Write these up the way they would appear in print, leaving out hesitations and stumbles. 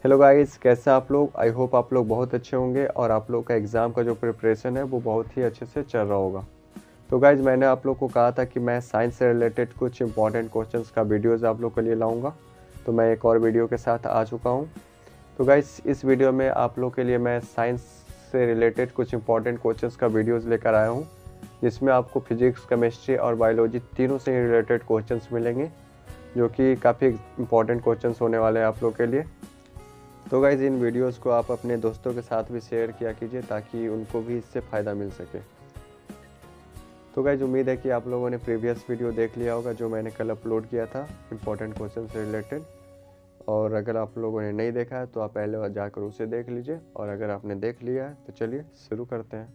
Hello guys, कैसे हैं आप लोग। आई होप आप लोग बहुत अच्छे होंगे और आप लोग का एग्ज़ाम का जो प्रिपरेशन है वो बहुत ही अच्छे से चल रहा होगा। तो गाइस, मैंने आप लोग को कहा था कि मैं साइंस से रिलेटेड कुछ इंपॉर्टेंट क्वेश्चंस का वीडियोज़ आप लोग के लिए लाऊंगा। तो मैं एक और वीडियो के साथ आ चुका हूँ। तो गाइस, इस वीडियो में आप लोग के लिए मैं साइंस से रिलेटेड कुछ इंपॉर्टेंट क्वेश्चंस का वीडियोज़ लेकर आया हूँ, जिसमें आपको फिजिक्स, केमिस्ट्री और बायोलॉजी तीनों से ही रिलेटेड क्वेश्चंस मिलेंगे, जो कि काफ़ी इंपॉर्टेंट क्वेश्चंस होने वाले हैं आप लोग के लिए। तो गाइज़, इन वीडियोस को आप अपने दोस्तों के साथ भी शेयर किया कीजिए ताकि उनको भी इससे फ़ायदा मिल सके। तो गाइज़, उम्मीद है कि आप लोगों ने प्रीवियस वीडियो देख लिया होगा जो मैंने कल अपलोड किया था इंपॉर्टेंट क्वेश्चन से रिलेटेड। और अगर आप लोगों ने नहीं देखा है तो आप पहले जाकर उसे देख लीजिए, और अगर आपने देख लिया है तो चलिए शुरू करते हैं।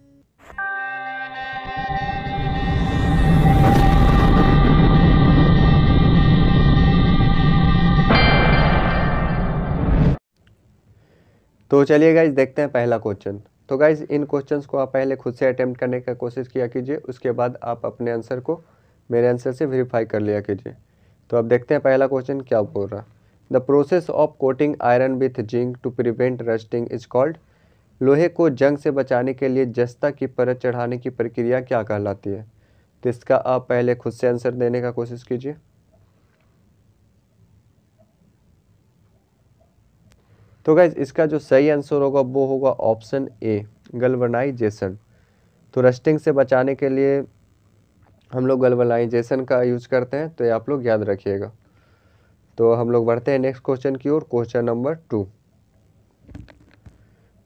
तो चलिए गाइज, देखते हैं पहला क्वेश्चन। तो गाइज, इन क्वेश्चंस को आप पहले खुद से अटेम्प्ट करने का कोशिश किया कीजिए, उसके बाद आप अपने आंसर को मेरे आंसर से वेरीफाई कर लिया कीजिए। तो अब देखते हैं पहला क्वेश्चन क्या बोल रहा है। The process of coating iron with zinc to prevent rusting is called. लोहे को जंग से बचाने के लिए जस्ता की परत चढ़ाने की प्रक्रिया क्या कहलाती है। तो इसका आप पहले खुद से आंसर देने का कोशिश कीजिए। तो गाइज, इसका जो सही आंसर होगा वो होगा ऑप्शन ए, गल्वनाइजेशन। तो रस्टिंग से बचाने के लिए हम लोग गल्वनाइजेशन का यूज करते हैं, तो ये आप लोग याद रखिएगा। तो हम लोग बढ़ते हैं नेक्स्ट क्वेश्चन की ओर। Question number 2,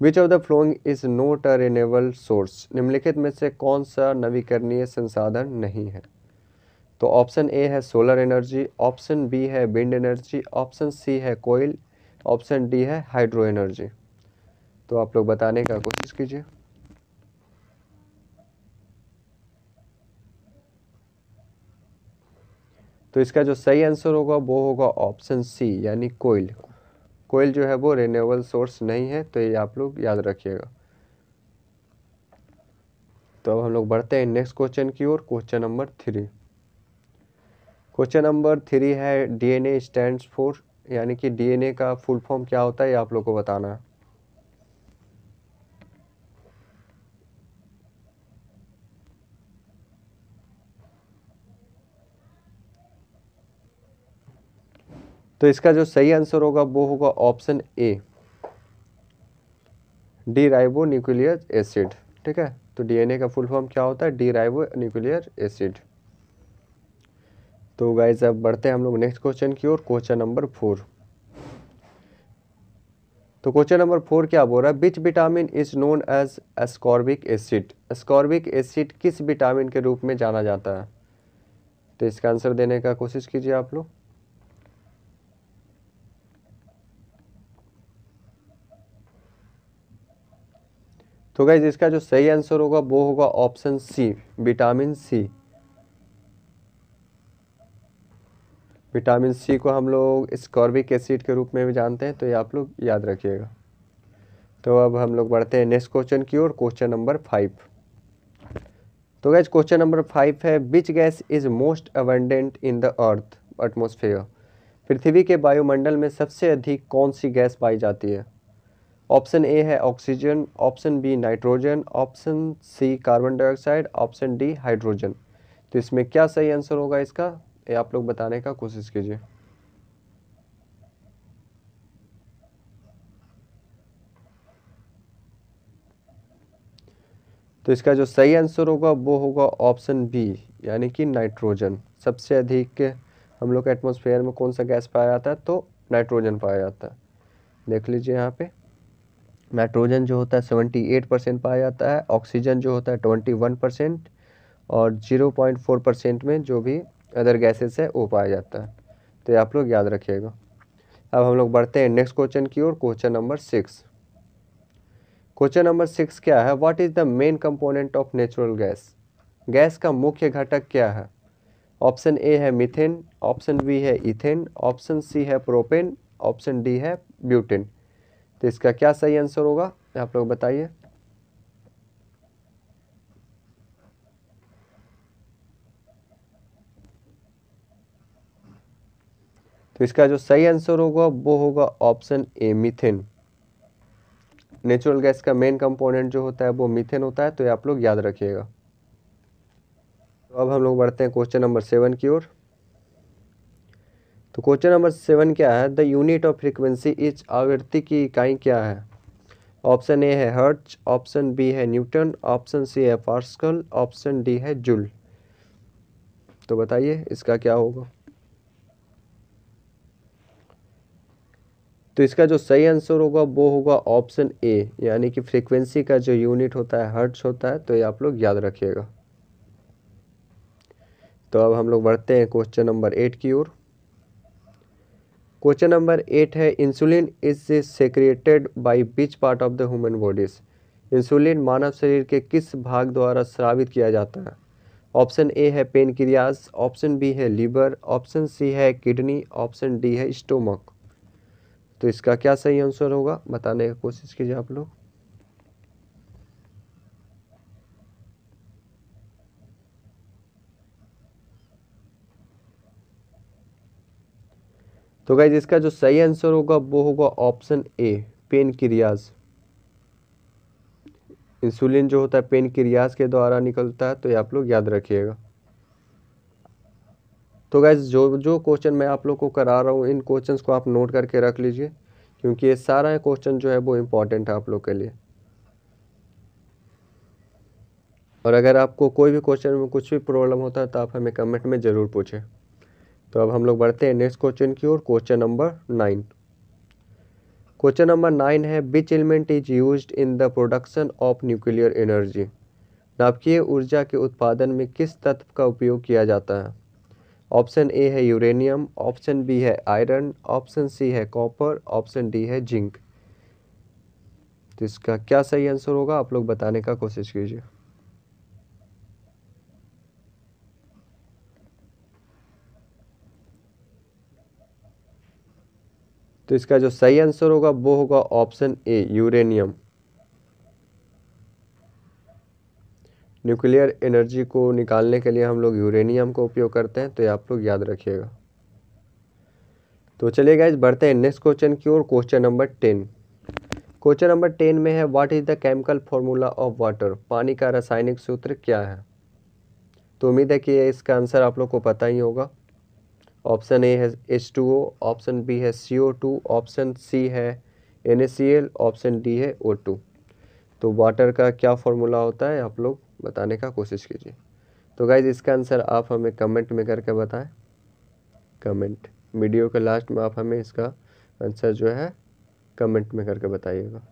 which of the following is not a renewable source. निम्नलिखित में से कौन सा नवीकरणीय संसाधन नहीं है। तो ऑप्शन ए है सोलर एनर्जी, ऑप्शन बी है विंड एनर्जी, ऑप्शन सी है कोयल, ऑप्शन डी है हाइड्रो एनर्जी। तो आप लोग बताने का कोशिश कीजिए। तो इसका जो सही आंसर होगा वो होगा ऑप्शन सी, यानी कोयल। कोयल जो है वो रिन्यूएबल सोर्स नहीं है, तो ये आप लोग याद रखिएगा। तो अब हम लोग बढ़ते हैं नेक्स्ट क्वेश्चन की ओर। Question number 3। क्वेश्चन नंबर 3 है डीएनए स्टैंड्स फॉर, यानी कि डीएनए का फुल फॉर्म क्या होता है, ये आप लोग को बताना है। तो इसका जो सही आंसर होगा वो होगा option A, D ribo nuclear acid. ठीक है, तो डीएनए का फुल फॉर्म क्या होता है, डी राइबो न्यूक्लियर एसिड। तो गाइस, अब बढ़ते हैं हम लोग नेक्स्ट क्वेश्चन की ओर। Question number 4। तो क्वेश्चन नंबर 4 क्या बोल रहा है, which vitamin is known as ascorbic acid. Ascorbic acid किस विटामिन के रूप में जाना जाता है। तो इसका आंसर देने का कोशिश कीजिए आप लोग। तो गाइस, इसका जो सही आंसर होगा वो होगा option C, vitamin C. Vitamin C को हम लोग एस्कॉर्बिक एसिड के रूप में भी जानते हैं, तो ये आप लोग याद रखिएगा। तो अब हम लोग बढ़ते हैं नेक्स्ट क्वेश्चन की ओर। Question number 5। तो गाइस, क्वेश्चन नंबर 5 है, which gas is most abundant in the earth atmosphere. पृथ्वी के वायुमंडल में सबसे अधिक कौन सी गैस पाई जाती है। ऑप्शन ए है oxygen, option B nitrogen, option C carbon dioxide, option D hydrogen. तो इसमें क्या सही आंसर होगा इसका, ये आप लोग बताने का कोशिश कीजिए। तो इसका जो सही आंसर होगा वो होगा ऑप्शन बी, यानी कि नाइट्रोजन। सबसे अधिक हम लोग के एटमॉस्फेयर में कौन सा गैस पाया जाता है, तो नाइट्रोजन पाया जाता है। देख लीजिए यहाँ पे, नाइट्रोजन जो होता है 78% पाया जाता है, ऑक्सीजन जो होता है 21%, और 0.4% में जो भी अदर गैसेस है वो पाया जाता है। तो ये आप लोग याद रखिएगा। अब हम लोग बढ़ते हैं नेक्स्ट क्वेश्चन की ओर। Question number 6। क्वेश्चन नंबर 6 क्या है, what is the main component of natural gas. Gas का मुख्य घटक क्या है। ऑप्शन ए है मीथेन, ऑप्शन बी है इथेन, ऑप्शन सी है प्रोपेन, ऑप्शन डी है ब्यूटेन। तो इसका क्या सही आंसर होगा, आप लोग बताइए। तो तो इसका जो सही आंसर होगा वो होगा option A, methane. Natural gas का मेन कंपोनेंट जो होता है वो मीथेन होता है, तो ये आप लोग याद रखिएगा। तो अब हम लोग बढ़ते हैं क्वेश्चन नंबर 7 की ओर। तो क्वेश्चन नंबर 7 क्या है, the unit of frequency is, आवृत्ति की इकाई क्या है। ऑप्शन ए है हर्ट्ज, ऑप्शन बी है न्यूटन, ऑप्शन सी है पास्कल, ऑप्शन डी है जूल। तो बताइए इसका क्या होगा। तो इसका जो सही आंसर होगा वो होगा ऑप्शन ए, यानी कि फ्रीक्वेंसी का जो यूनिट होता है हर्ट्ज होता है, तो ये आप लोग याद रखिएगा। तो अब हम लोग बढ़ते हैं क्वेश्चन नंबर 8 की ओर। क्वेश्चन नंबर 8 है, insulin is secreted by which part of the human bodies. Insulin मानव शरीर के किस भाग द्वारा स्रावित किया जाता है। ऑप्शन ए है पेनक्रियास, ऑप्शन बी है लीवर, ऑप्शन सी है किडनी, ऑप्शन डी है स्टोमक। तो इसका क्या सही आंसर होगा बताने की कोशिश कीजिए आप लोग। तो गाइज इसका जो सही आंसर होगा वो होगा ऑप्शन ए, पेनक्रियाज। इंसुलिन जो होता है पेनक्रियाज के द्वारा निकलता है, तो ये आप लोग याद रखिएगा। तो गाइज जो जो क्वेश्चन मैं आप लोग को करा रहा हूँ, इन क्वेश्चंस को आप नोट करके रख लीजिए, क्योंकि ये सारा क्वेश्चन जो है वो इम्पोर्टेंट है आप लोग के लिए। और अगर आपको कोई भी क्वेश्चन में कुछ भी प्रॉब्लम होता है तो आप हमें कमेंट में ज़रूर पूछें। तो अब हम लोग बढ़ते हैं नेक्स्ट क्वेश्चन की ओर, क्वेश्चन नंबर 9। क्वेश्चन नंबर 9 है, which element is used in the production of nuclear energy. नाभिकीय ऊर्जा के उत्पादन में किस तत्व का उपयोग किया जाता है। ऑप्शन ए है यूरेनियम, ऑप्शन बी है आयरन, ऑप्शन सी है कॉपर, ऑप्शन डी है जिंक। तो इसका क्या सही आंसर होगा आप लोग बताने का कोशिश कीजिए। तो इसका जो सही आंसर होगा वो होगा option A, uranium. Nuclear energy को निकालने के लिए हम लोग यूरेनियम का उपयोग करते हैं, तो ये आप लोग याद रखिएगा। तो चलिए गाइस बढ़ते हैं नेक्स्ट क्वेश्चन की ओर, क्वेश्चन नंबर 10। क्वेश्चन नंबर 10 में है, what is the chemical formula of water. पानी का रासायनिक सूत्र क्या है। तो उम्मीद है कि इसका आंसर आप लोग को पता ही होगा। ऑप्शन ए है H2O, ऑप्शन बी है CO2, ऑप्शन सी है NaCl, ऑप्शन डी है O2। तो वाटर का क्या फॉर्मूला होता है आप लोग बताने का कोशिश कीजिए। तो गाइज इसका आंसर आप हमें कमेंट में करके बताएं। कमेंट वीडियो के लास्ट में आप हमें इसका आंसर जो है कमेंट में करके बताइएगा।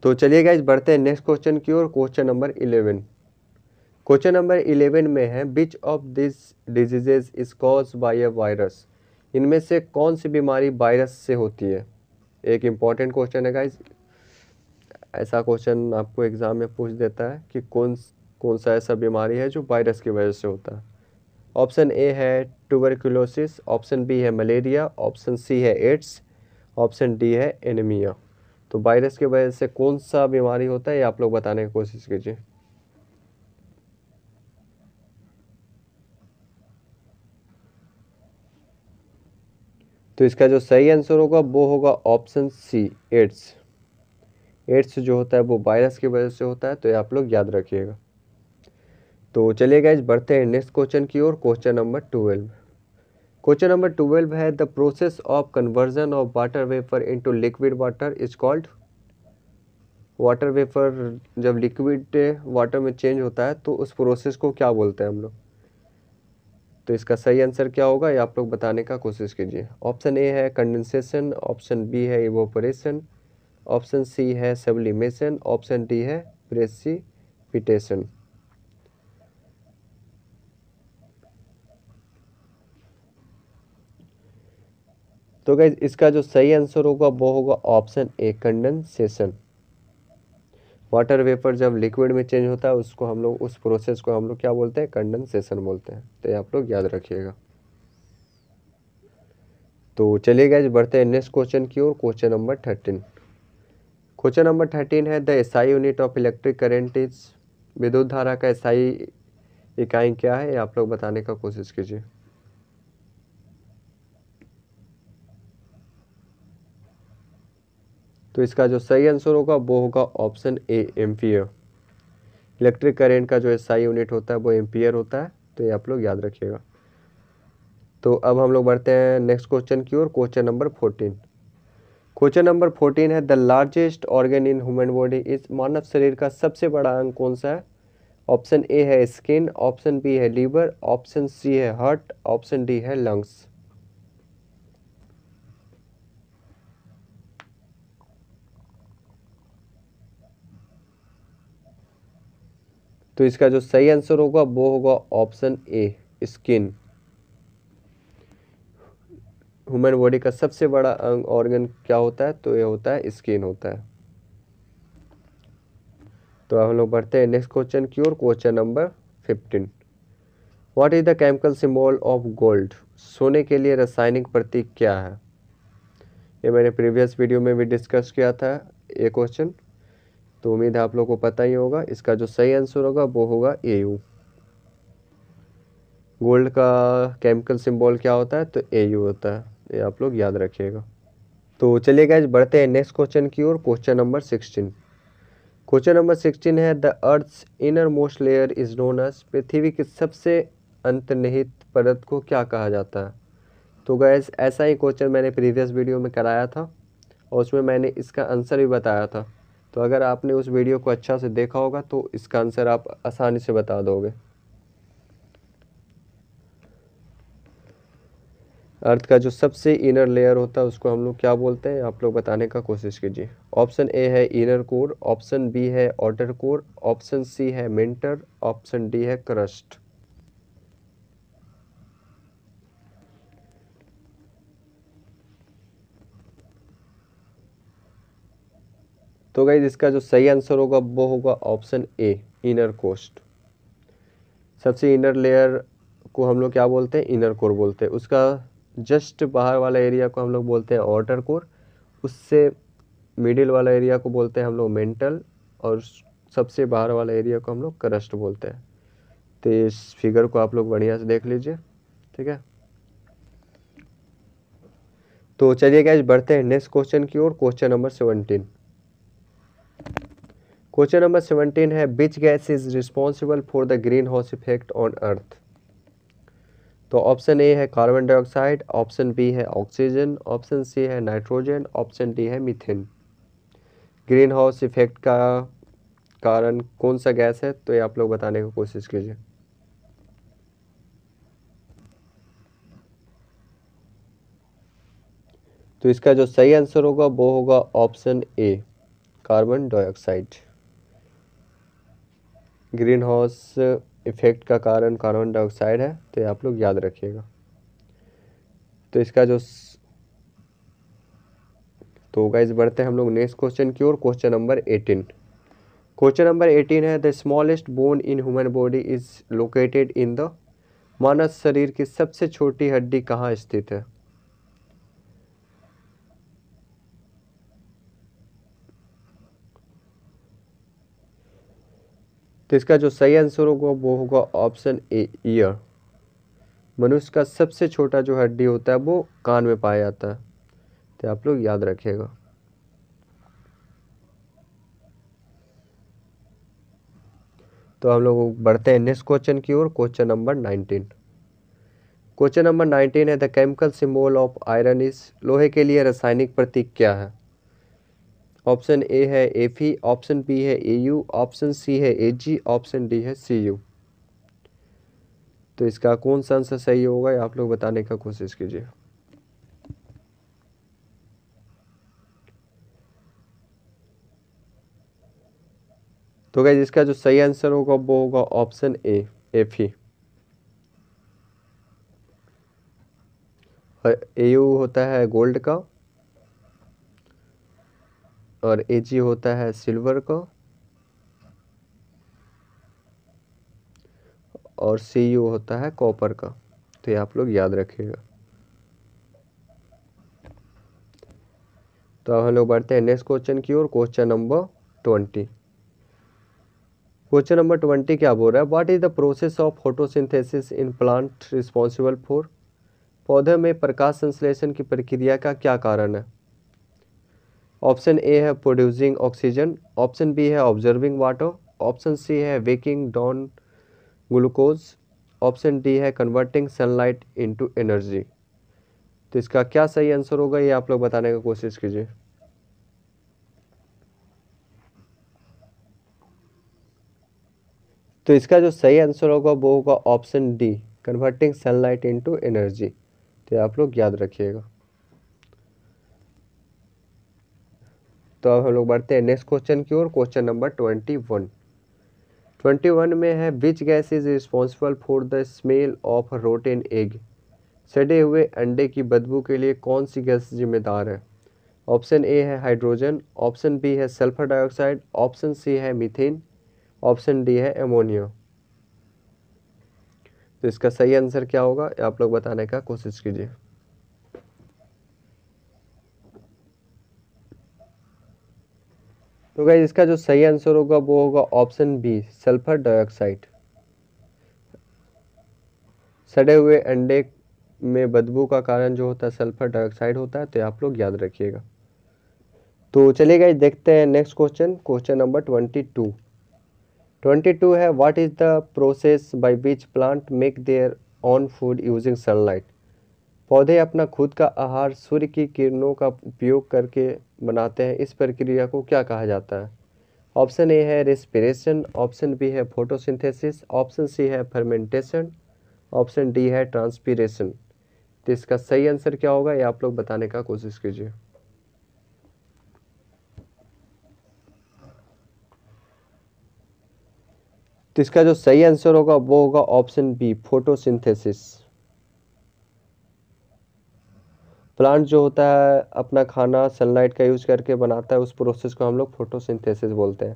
तो चलिए गाइज बढ़ते हैं नेक्स्ट क्वेश्चन की ओर, क्वेश्चन नंबर 11। क्वेश्चन नंबर 11 में है, which of this diseases is caused by a virus. इनमें से कौन सी बीमारी वायरस से होती है। एक इम्पॉर्टेंट क्वेश्चन है गाइज, ऐसा क्वेश्चन आपको एग्जाम में पूछ देता है कि कौन सा ऐसा बीमारी है जो वायरस की वजह से होता है। ऑप्शन ए है ट्यूबरकुलोसिस, ऑप्शन बी है मलेरिया, ऑप्शन सी है एड्स, ऑप्शन डी है एनीमिया। तो वायरस की वजह से कौन सा बीमारी होता है ये आप लोग बताने की कोशिश कीजिए। तो इसका जो सही आंसर होगा वो होगा ऑप्शन सी, एड्स। एड्स जो होता है वो वायरस की वजह से होता है, तो ये आप लोग याद रखिएगा। तो चलिए गाइज बढ़ते हैं नेक्स्ट क्वेश्चन की ओर, क्वेश्चन नंबर 12। क्वेश्चन नंबर 12 है, the process of conversion of water vapour into liquid water is called. Water vapour जब लिक्विड वाटर में चेंज होता है तो उस प्रोसेस को क्या बोलते हैं हम लोग। तो इसका सही आंसर क्या होगा ये आप लोग बताने का कोशिश कीजिए। ऑप्शन ए है कंडेंसेशन, ऑप्शन बी है इवोपोरेशन, ऑप्शन सी है सब्लिमेशन, ऑप्शन डी है प्रेसिपिटेशन। तो गाइज इसका जो सही आंसर होगा वो होगा option A, condensation. Water vapour जब लिक्विड में चेंज होता है उसको हम लोग, उस प्रोसेस को हम लोग क्या बोलते हैं, कंडेंसेशन बोलते हैं। तो ये आप लोग याद रखिएगा। तो चलिए गाइज बढ़ते हैं नेक्स्ट क्वेश्चन की ओर, क्वेश्चन नंबर 13। क्वेश्चन नंबर 13 है, the SI unit of electric current is. विद्युत धारा का एसआई इकाई क्या है ये आप लोग बताने का कोशिश कीजिए। तो इसका जो सही आंसर होगा वो होगा option A, ampere. Electric current का जो एसआई यूनिट होता है वो एम्पियर होता है, तो ये आप लोग याद रखिएगा। तो अब हम लोग बढ़ते हैं नेक्स्ट क्वेश्चन की ओर, क्वेश्चन नंबर 14। क्वेश्चन नंबर 14 है the largest organ in human body is, मानव शरीर का सबसे बड़ा अंग कौन सा है? ऑप्शन ए है स्किन, ऑप्शन बी है लीवर, ऑप्शन सी है हार्ट, ऑप्शन डी है लंग्स। तो इसका जो सही आंसर होगा वो होगा option A, skin. Human body का सबसे बड़ा अंग ऑर्गन क्या होता है? तो ये होता है स्किन होता है। तो अब हम लोग बढ़ते हैं नेक्स्ट क्वेश्चन की ओर, question number 15। What is the chemical symbol of gold? सोने के लिए रासायनिक प्रतीक क्या है? ये मैंने प्रीवियस वीडियो में भी डिस्कस किया था ये क्वेश्चन, तो उम्मीद है आप लोगों को पता ही होगा। इसका जो सही आंसर होगा वो होगा एयू। गोल्ड का केमिकल सिंबल क्या होता है? तो एयू होता है, ये आप लोग याद रखिएगा। तो चलिए गाइस बढ़ते हैं नेक्स्ट क्वेश्चन की ओर, क्वेश्चन नंबर 16। क्वेश्चन नंबर 16 है the earth's inner most layer is known as, पृथ्वी की सबसे अंतर्निहित परत को क्या कहा जाता है? तो गैस ऐसा ही क्वेश्चन मैंने प्रीवियस वीडियो में कराया था और उसमें मैंने इसका आंसर भी बताया था। तो अगर आपने उस वीडियो को अच्छा से देखा होगा तो इसका आंसर आप आसानी से बता दोगे। अर्थ का जो सबसे इनर लेयर होता है उसको हम लोग क्या बोलते हैं? आप लोग बताने का कोशिश कीजिए। ऑप्शन ए है इनर कोर, ऑप्शन बी है आउटर कोर, ऑप्शन सी है मेंटर, ऑप्शन डी है क्रस्ट। तो गाइस इसका जो सही आंसर होगा वो होगा ऑप्शन ए, इनर कोस्ट। सबसे इनर लेयर को हम लोग क्या बोलते हैं? इनर कोर बोलते हैं। उसका जस्ट बाहर वाला एरिया को हम लोग बोलते हैं आउटर कोर, उससे मिडिल वाला एरिया को बोलते हैं हम लोग मेंटल, और सबसे बाहर वाला एरिया को हम लोग क्रस्ट बोलते हैं। तो इस फिगर को आप लोग बढ़िया से देख लीजिए, ठीक है। तो चलिए गाइस बढ़ते हैं नेक्स्ट क्वेश्चन की ओर, क्वेश्चन नंबर 17। क्वेश्चन नंबर 17 है which gas is responsible for the green house effect on earth? तो ऑप्शन ए है कार्बन डाइऑक्साइड, ऑप्शन बी है ऑक्सीजन, ऑप्शन सी है नाइट्रोजन, ऑप्शन डी है मीथेन। ग्रीन हाउस इफेक्ट का कारण कौन सा गैस है? तो ये आप लोग बताने की कोशिश कीजिए। तो इसका जो सही आंसर होगा वो होगा option A, carbon dioxide. Green house effect का कारण कार्बन डाइऑक्साइड है, तो ये आप लोग याद रखिएगा। तो इसका जो तो गाइस बढ़ते हैं हम लोग नेक्स्ट क्वेश्चन की ओर, क्वेश्चन नंबर 18। क्वेश्चन नंबर 18 है the smallest bone in human body is located in the, मानव शरीर की सबसे छोटी हड्डी कहाँ स्थित है? तो इसका जो सही आंसर होगा वो होगा ऑप्शन ए, ईयर। मनुष्य का सबसे छोटा जो हड्डी होता है वो कान में पाया जाता है, तो आप लोग याद रखिएगा। तो हम लोग बढ़ते हैं नेक्स्ट क्वेश्चन की ओर, क्वेश्चन नंबर 19। क्वेश्चन नंबर 19 है the chemical symbol of iron is, लोहे के लिए रासायनिक प्रतीक क्या है? ऑप्शन ए है एफी, ऑप्शन बी है एयू, ऑप्शन सी है एजी, ऑप्शन डी है सीयू। तो इसका कौन सा आंसर सही होगा ये आप लोग बताने का कोशिश कीजिए। तो गाइस इसका जो सही आंसर होगा वो होगा ऑप्शन ए, एफी। एयू होता है गोल्ड का, और एजी होता है सिल्वर का, और सीयू होता है कॉपर का। तो ये आप लोग याद रखिएगा। तो अब हम लोग बढ़ते हैं नेक्स्ट क्वेश्चन की ओर, क्वेश्चन नंबर 20। क्वेश्चन नंबर 20 क्या बोल रहा है, what is the process of photosynthesis in plant responsible for, पौधे में प्रकाश संश्लेषण की प्रक्रिया का क्या कारण है। ऑप्शन ए है प्रोड्यूसिंग ऑक्सीजन, ऑप्शन बी है ऑब्जर्विंग वाटर, ऑप्शन सी है waking down glucose, option D है कन्वर्टिंग सनलाइट इनटू एनर्जी। तो इसका क्या सही आंसर होगा ये आप लोग बताने की कोशिश कीजिए। तो इसका जो सही आंसर होगा वो होगा option D, converting sunlight into energy. तो आप लोग याद रखिएगा। तो अब हम लोग बढ़ते हैं नेक्स्ट क्वेश्चन की ओर। क्वेश्चन नंबर 21 में है, which gas is responsible for the smell of rotten egg, सड़े हुए अंडे की बदबू के लिए कौन सी गैस जिम्मेदार है। ऑप्शन ए है हाइड्रोजन, ऑप्शन बी है सल्फर डाइऑक्साइड, ऑप्शन सी है मीथेन, ऑप्शन डी है एमोनिया। तो इसका सही आंसर क्या होगा आप लोग बताने का कोशिश कीजिए। तो गाइस इसका जो सही आंसर होगा वो होगा ऑप्शन बी, सल्फर डाइऑक्साइड। सड़े हुए अंडे में बदबू का कारण जो होता है सल्फर डाइऑक्साइड होता है। तो आप लोग याद रखिएगा। तो चलिए गाइस देखते हैं नेक्स्ट क्वेश्चन, क्वेश्चन नंबर 22 है, what is the process by which plant make their own food using sunlight, पौधे अपना खुद का आहार सूर्य की किरणों का उपयोग करके बनाते हैं, इस प्रक्रिया को क्या कहा जाता है। ऑप्शन ए है रेस्पिरेशन, ऑप्शन बी है फोटोसिंथेसिस, ऑप्शन सी है फर्मेंटेशन, ऑप्शन डी है ट्रांसपीरेशन। तो इसका सही आंसर क्या होगा ये आप लोग बताने का कोशिश कीजिए। तो इसका जो सही आंसर होगा वो होगा ऑप्शन बी, फोटोसिंथेसिस। प्लांट जो होता है अपना खाना सनलाइट का यूज करके बनाता है, उस प्रोसेस को हम लोग फोटोसिंथेसिस बोलते हैं।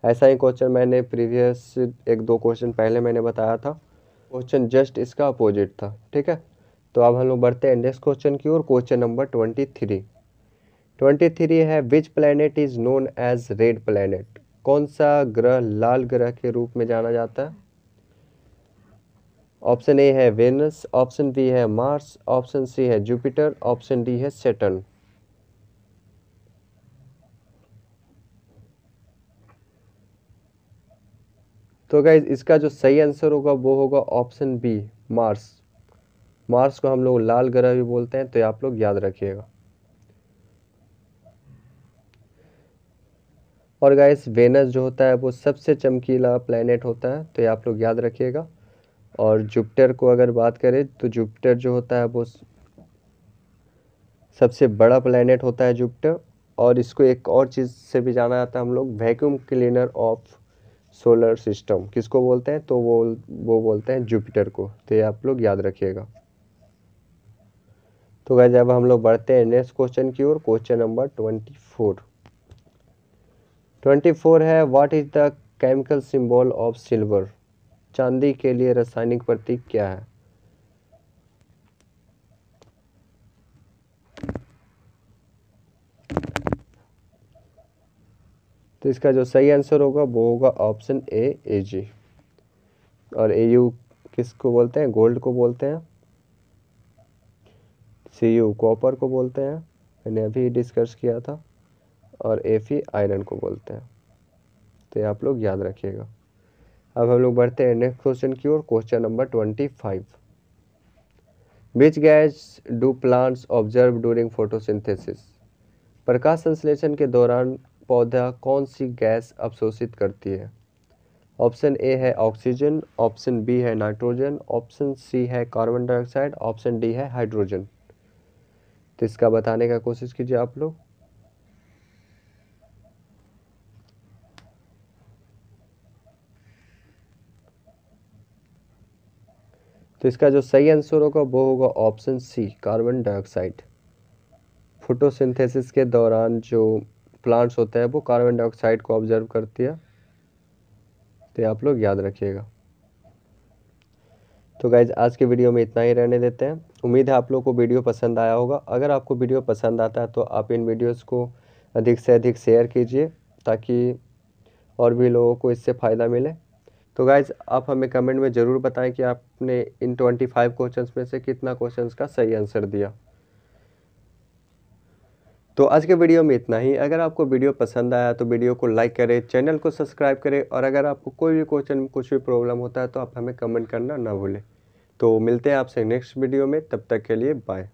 ऐसा ही क्वेश्चन मैंने प्रीवियस 1-2 क्वेश्चन पहले मैंने बताया था, क्वेश्चन जस्ट इसका अपोजिट था। ठीक है, तो अब हम लोग बढ़ते हैं नेक्स्ट क्वेश्चन की ओर। क्वेश्चन नंबर 23 है, which planet is known as red planet, कौन सा ग्रह लाल ग्रह के रूप में जाना जाता है। ऑप्शन ए है वेनस, ऑप्शन बी है मार्स, ऑप्शन सी है जुपिटर, ऑप्शन डी है सैटर्न। तो गाइज इसका जो सही आंसर होगा वो होगा ऑप्शन बी, मार्स। मार्स को हम लोग लाल ग्रह भी बोलते हैं, तो आप लोग याद रखिएगा। और गाइस वेनस जो होता है वो सबसे चमकीला प्लेनेट होता है, तो ये आप लोग याद रखिएगा। और जुपिटर को अगर बात करें तो जुपिटर जो होता है वो सबसे बड़ा प्लेनेट होता है जुपिटर। और इसको एक और चीज़ से भी जाना जाता है हम लोग, vacuum cleaner of solar system किसको बोलते हैं, तो वो बोलते हैं जुपिटर को। तो ये आप लोग याद रखिएगा। तो गाइस अब हम लोग बढ़ते हैं नेक्स्ट क्वेश्चन की ओर। क्वेश्चन नंबर 24 है, what is the chemical symbol of silver, चांदी के लिए रासायनिक प्रतीक क्या है। तो इसका जो सही आंसर होगा वो होगा ऑप्शन ए, Ag। और Au किसको बोलते हैं, गोल्ड को बोलते हैं। Cu कॉपर को बोलते हैं, मैंने अभी डिस्कस किया था। और Fe आयरन को बोलते हैं। तो ये आप लोग याद रखिएगा। अब हम लोग बढ़ते हैं नेक्स्ट क्वेश्चन की ओर। Question number 25, which gas do plants observe during photosynthesis, प्रकाश संश्लेषण के दौरान पौधा कौन सी गैस अवशोषित करती है। ऑप्शन ए है ऑक्सीजन, ऑप्शन बी है नाइट्रोजन, ऑप्शन सी है कार्बन डाइऑक्साइड, ऑप्शन डी है हाइड्रोजन। तो इसका बताने का कोशिश कीजिए आप लोग। तो इसका जो सही आंसर होगा वो होगा option C, carbon dioxide. Photosynthesis के दौरान जो प्लांट्स होते हैं वो कार्बन डाइऑक्साइड को ऑब्जर्व करती है। तो आप लोग याद रखिएगा। तो गाइज आज के वीडियो में इतना ही रहने देते हैं। उम्मीद है आप लोग को वीडियो पसंद आया होगा। अगर आपको वीडियो पसंद आता है तो आप इन वीडियोस को अधिक से अधिक शेयर कीजिए, ताकि और भी लोगों को इससे फ़ायदा मिले। तो गाइज़ आप हमें कमेंट में ज़रूर बताएं कि आपने इन 25 क्वेश्चंस में से कितना क्वेश्चंस का सही आंसर दिया। तो आज के वीडियो में इतना ही। अगर आपको वीडियो पसंद आया तो वीडियो को लाइक करें, चैनल को सब्सक्राइब करें, और अगर आपको कोई भी क्वेश्चन में कुछ भी प्रॉब्लम होता है तो आप हमें कमेंट करना ना भूलें। तो मिलते हैं आपसे नेक्स्ट वीडियो में, तब तक के लिए बाय।